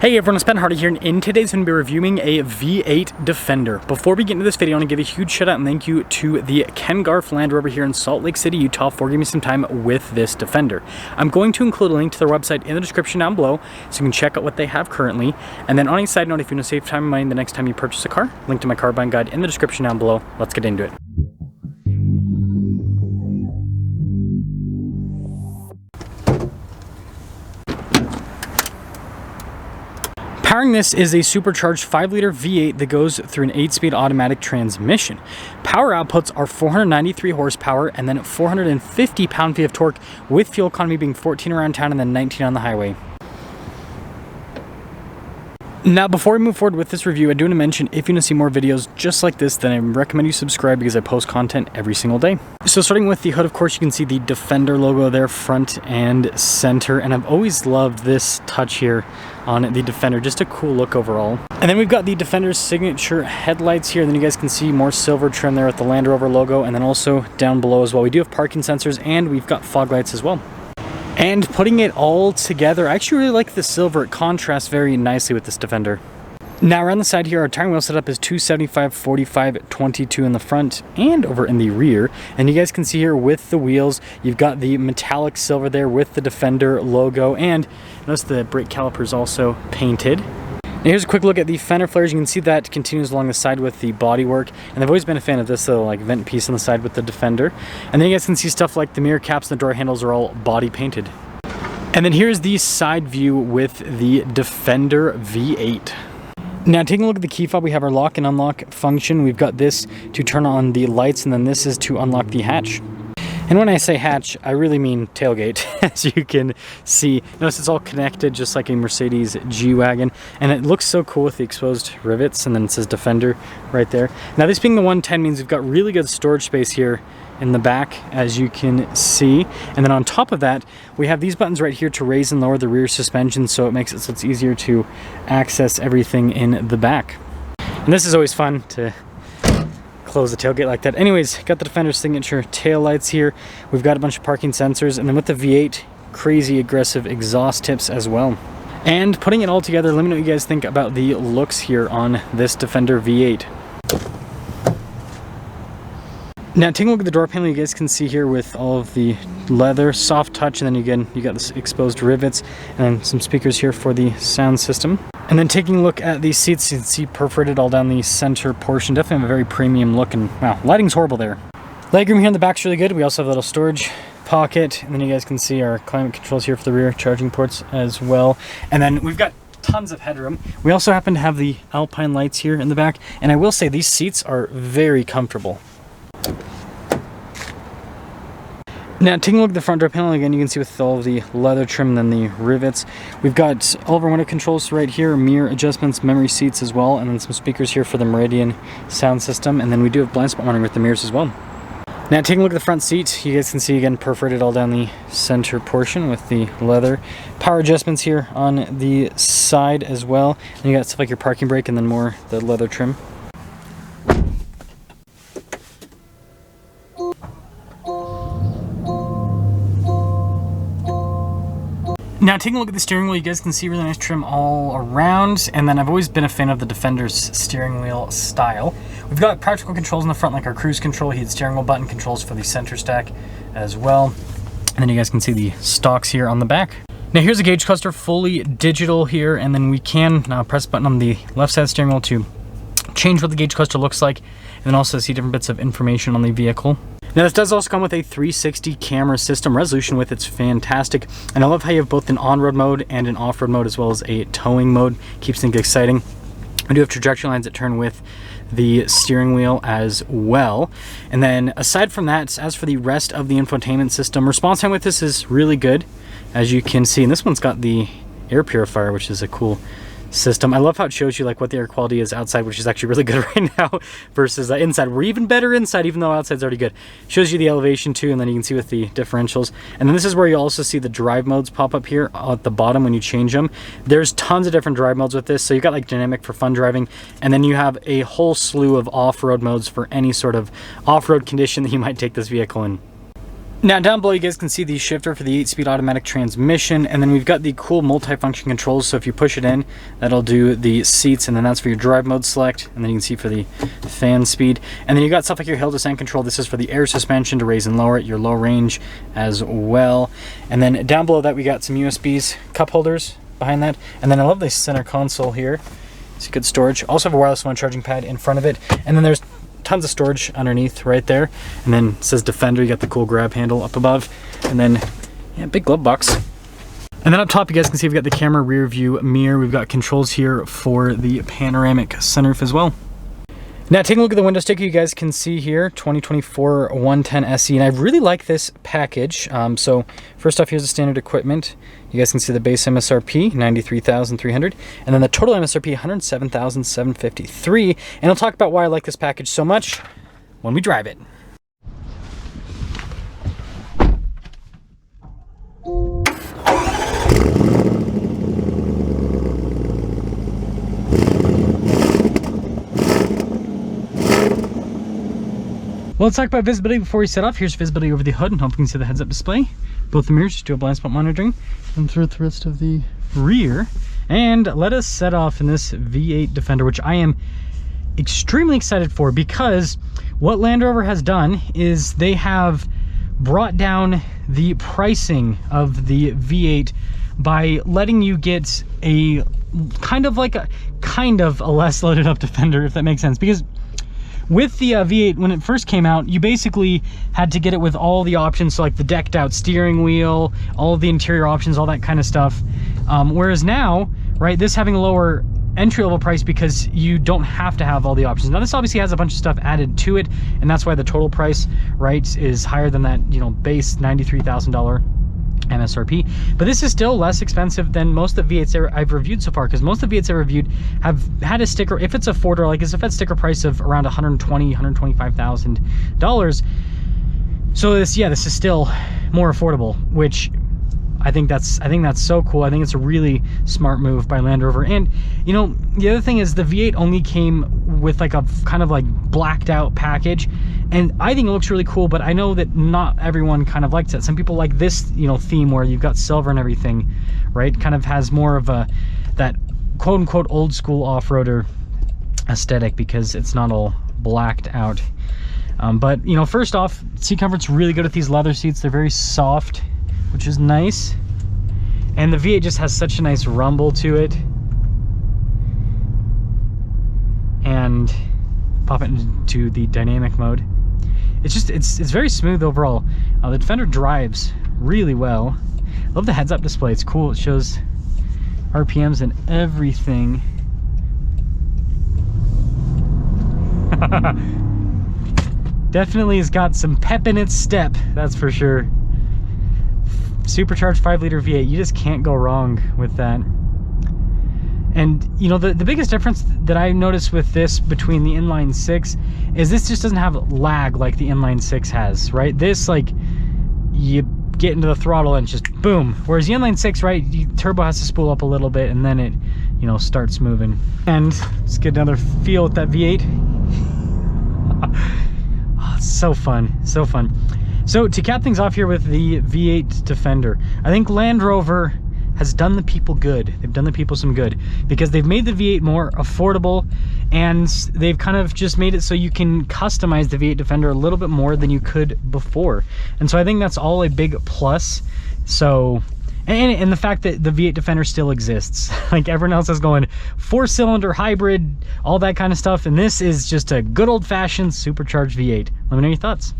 Hey everyone, it's Ben Hardy here, and in today's video, we're reviewing a V8 Defender. Before we get into this video, I want to give a huge shout out and thank you to the Ken Garf Land Rover here in Salt Lake City, Utah for giving me some time with this Defender. I'm going to include a link to their website in the description down below so you can check out what they have currently. And then on a side note, if you want to save time and money the next time you purchase a car, link to my car buying guide in the description down below. Let's get into it. Powering this is a supercharged 5-liter V8 that goes through an 8-speed automatic transmission. Power outputs are 493 horsepower and then 450 pound-feet of torque, with fuel economy being 14 around town and then 19 on the highway. Now, before we move forward with this review, I do want to mention, if you want to see more videos just like this, then I recommend you subscribe because I post content every single day. So starting with the hood, of course, you can see the Defender logo there, front and center. And I've always loved this touch here on the Defender, just a cool look overall. And then we've got the Defender's signature headlights here. And then you guys can see more silver trim there with the Land Rover logo. And then also down below as well, we do have parking sensors and we've got fog lights as well. And putting it all together, I actually really like the silver. It contrasts very nicely with this Defender. Now around the side here, our tire wheel setup is 275, 45, 22 in the front and over in the rear. And you guys can see here with the wheels, you've got the metallic silver there with the Defender logo. And notice the brake calipers also painted. Now here's a quick look at the fender flares. You can see that continues along the side with the bodywork. And I've always been a fan of this little like vent piece on the side with the Defender. And then you guys can see stuff like the mirror caps and the door handles are all body painted. And then here's the side view with the Defender V8. Now taking a look at the key fob, we have our lock and unlock function. We've got this to turn on the lights, and then this is to unlock the hatch. And when I say hatch, I really mean tailgate, as you can see. Notice it's all connected just like a Mercedes G-Wagon. And it looks so cool with the exposed rivets, and then it says Defender right there. Now this being the 110 means we've got really good storage space here in the back, as you can see. And then on top of that, we have these buttons right here to raise and lower the rear suspension, so it makes it so it's easier to access everything in the back. And this is always fun to close the tailgate like that. Anyways, got the Defender's signature tail lights here. We've got a bunch of parking sensors, and then with the V8, crazy aggressive exhaust tips as well. And putting it all together, let me know what you guys think about the looks here on this Defender V8. Now taking a look at the door panel, you guys can see here with all of the leather, soft touch, and then again, you got this exposed rivets and some speakers here for the sound system. And then taking a look at the seats, you can see perforated all down the center portion. Definitely have a very premium look, and wow, lighting's horrible there. Legroom here in the back's really good. We also have a little storage pocket, and then you guys can see our climate controls here for the rear charging ports as well. And then we've got tons of headroom. We also happen to have the Alpine lights here in the back, and I will say these seats are very comfortable. Now taking a look at the front door panel, again you can see with all of the leather trim and then the rivets. We've got all of our window controls right here, mirror adjustments, memory seats as well, and then some speakers here for the Meridian sound system. And then we do have blind spot monitoring with the mirrors as well. Now taking a look at the front seat, you guys can see again perforated all down the center portion with the leather. Power adjustments here on the side as well. And you got stuff like your parking brake and then more the leather trim. Now taking a look at the steering wheel, you guys can see really nice trim all around, and then I've always been a fan of the Defender's steering wheel style. We've got practical controls in the front like our cruise control, heated steering wheel button controls for the center stack as well. And then you guys can see the stocks here on the back. Now here's a gauge cluster, fully digital here, and then we can now press the button on the left side of the steering wheel to change what the gauge cluster looks like, and then also see different bits of information on the vehicle. Now this does also come with a 360 camera system. Resolution with it's fantastic, and I love how you have both an on-road mode and an off-road mode as well as a towing mode. Keeps things exciting. We do have trajectory lines that turn with the steering wheel as well. And then aside from that, as for the rest of the infotainment system, response time with this is really good, as you can see. And this one's got the air purifier, which is a cool system. I love how it shows you like what the air quality is outside, which is actually really good right now, versus inside. We're even better inside, even though outside's already good. Shows you the elevation too, and then you can see with the differentials. And then this is where you also see the drive modes pop up here at the bottom when you change them. There's tons of different drive modes with this. So you got like dynamic for fun driving, and then you have a whole slew of off-road modes for any sort of off-road condition that you might take this vehicle in. Now down below you guys can see the shifter for the 8-speed automatic transmission, and then we've got the cool multi-function controls. So if you push it in, that'll do the seats, and then that's for your drive mode select, and then you can see for the fan speed. And then you got stuff like your hill descent control. This is for the air suspension to raise and lower it, your low range as well. And then down below that we got some USBs, cup holders behind that, and then I love this center console here. It's good storage. Also have a wireless phone charging pad in front of it, and then there's tons of storage underneath right there. And then it says Defender. You got the cool grab handle up above, and then yeah, big glove box. And then up top you guys can see we've got the camera rear view mirror. We've got controls here for the panoramic sunroof as well. Now taking a look at the window sticker, you guys can see here 2024 110 SE, and I really like this package. So first off, here's the standard equipment. You guys can see the base MSRP 93,300, and then the total MSRP 107,753. And I'll talk about why I like this package so much when we drive it. Well, let's talk about visibility before we set off. Here's visibility over the hood, and hope you can see the heads-up display. Both the mirrors, just do a blind spot monitoring, and through the rest of the rear. And let us set off in this V8 Defender, which I am extremely excited for, because what Land Rover has done is they have brought down the pricing of the V8 by letting you get a kind of a less loaded up Defender, if that makes sense. Because with the V8, when it first came out, you basically had to get it with all the options, so like the decked out steering wheel, all of the interior options, all that kind of stuff. Whereas now, right, this having a lower entry level price because you don't have to have all the options. Now this obviously has a bunch of stuff added to it, and that's why the total price, right, is higher than that, you know, base $93,000 MSRP. But this is still less expensive than most of the V8s I've reviewed so far, because most of the V8s I've reviewed have had a sticker, if it's a 4-door, like it's a Fed sticker price of around $125,000. So this is still more affordable, which I think that's so cool. I think it's a really smart move by Land Rover. And you know, the other thing is the V8 only came with like a kind of like blacked out package, and I think it looks really cool, but I know that not everyone kind of likes it. Some people like this, you know, theme where you've got silver and everything, right? Kind of has more of a that quote unquote old school off-roader aesthetic because it's not all blacked out. But you know, first off, seat comfort's really good with these leather seats. They're very soft, which is nice. And the V8 just has such a nice rumble to it. And pop it into the dynamic mode. It's very smooth overall. The Defender drives really well. I love the heads-up display. It's cool. It shows RPMs and everything. Definitely has got some pep in its step, that's for sure. Supercharged 5-liter V8, you just can't go wrong with that. And you know, the biggest difference that I noticed with this between the inline 6 is this just doesn't have lag like the inline 6 has, right? This, like, you get into the throttle and just boom. Whereas the inline 6, right, turbo has to spool up a little bit and then it, you know, starts moving. And let's get another feel with that V8. Oh, it's so fun, so fun. So to cap things off here with the V8 Defender, I think Land Rover has done the people good. They've done the people some good because they've made the V8 more affordable, and they've kind of just made it so you can customize the V8 Defender a little bit more than you could before. And so I think that's all a big plus. So, and the fact that the V8 Defender still exists. Like everyone else is going 4-cylinder hybrid, all that kind of stuff, and this is just a good old-fashioned supercharged V8. Let me know your thoughts.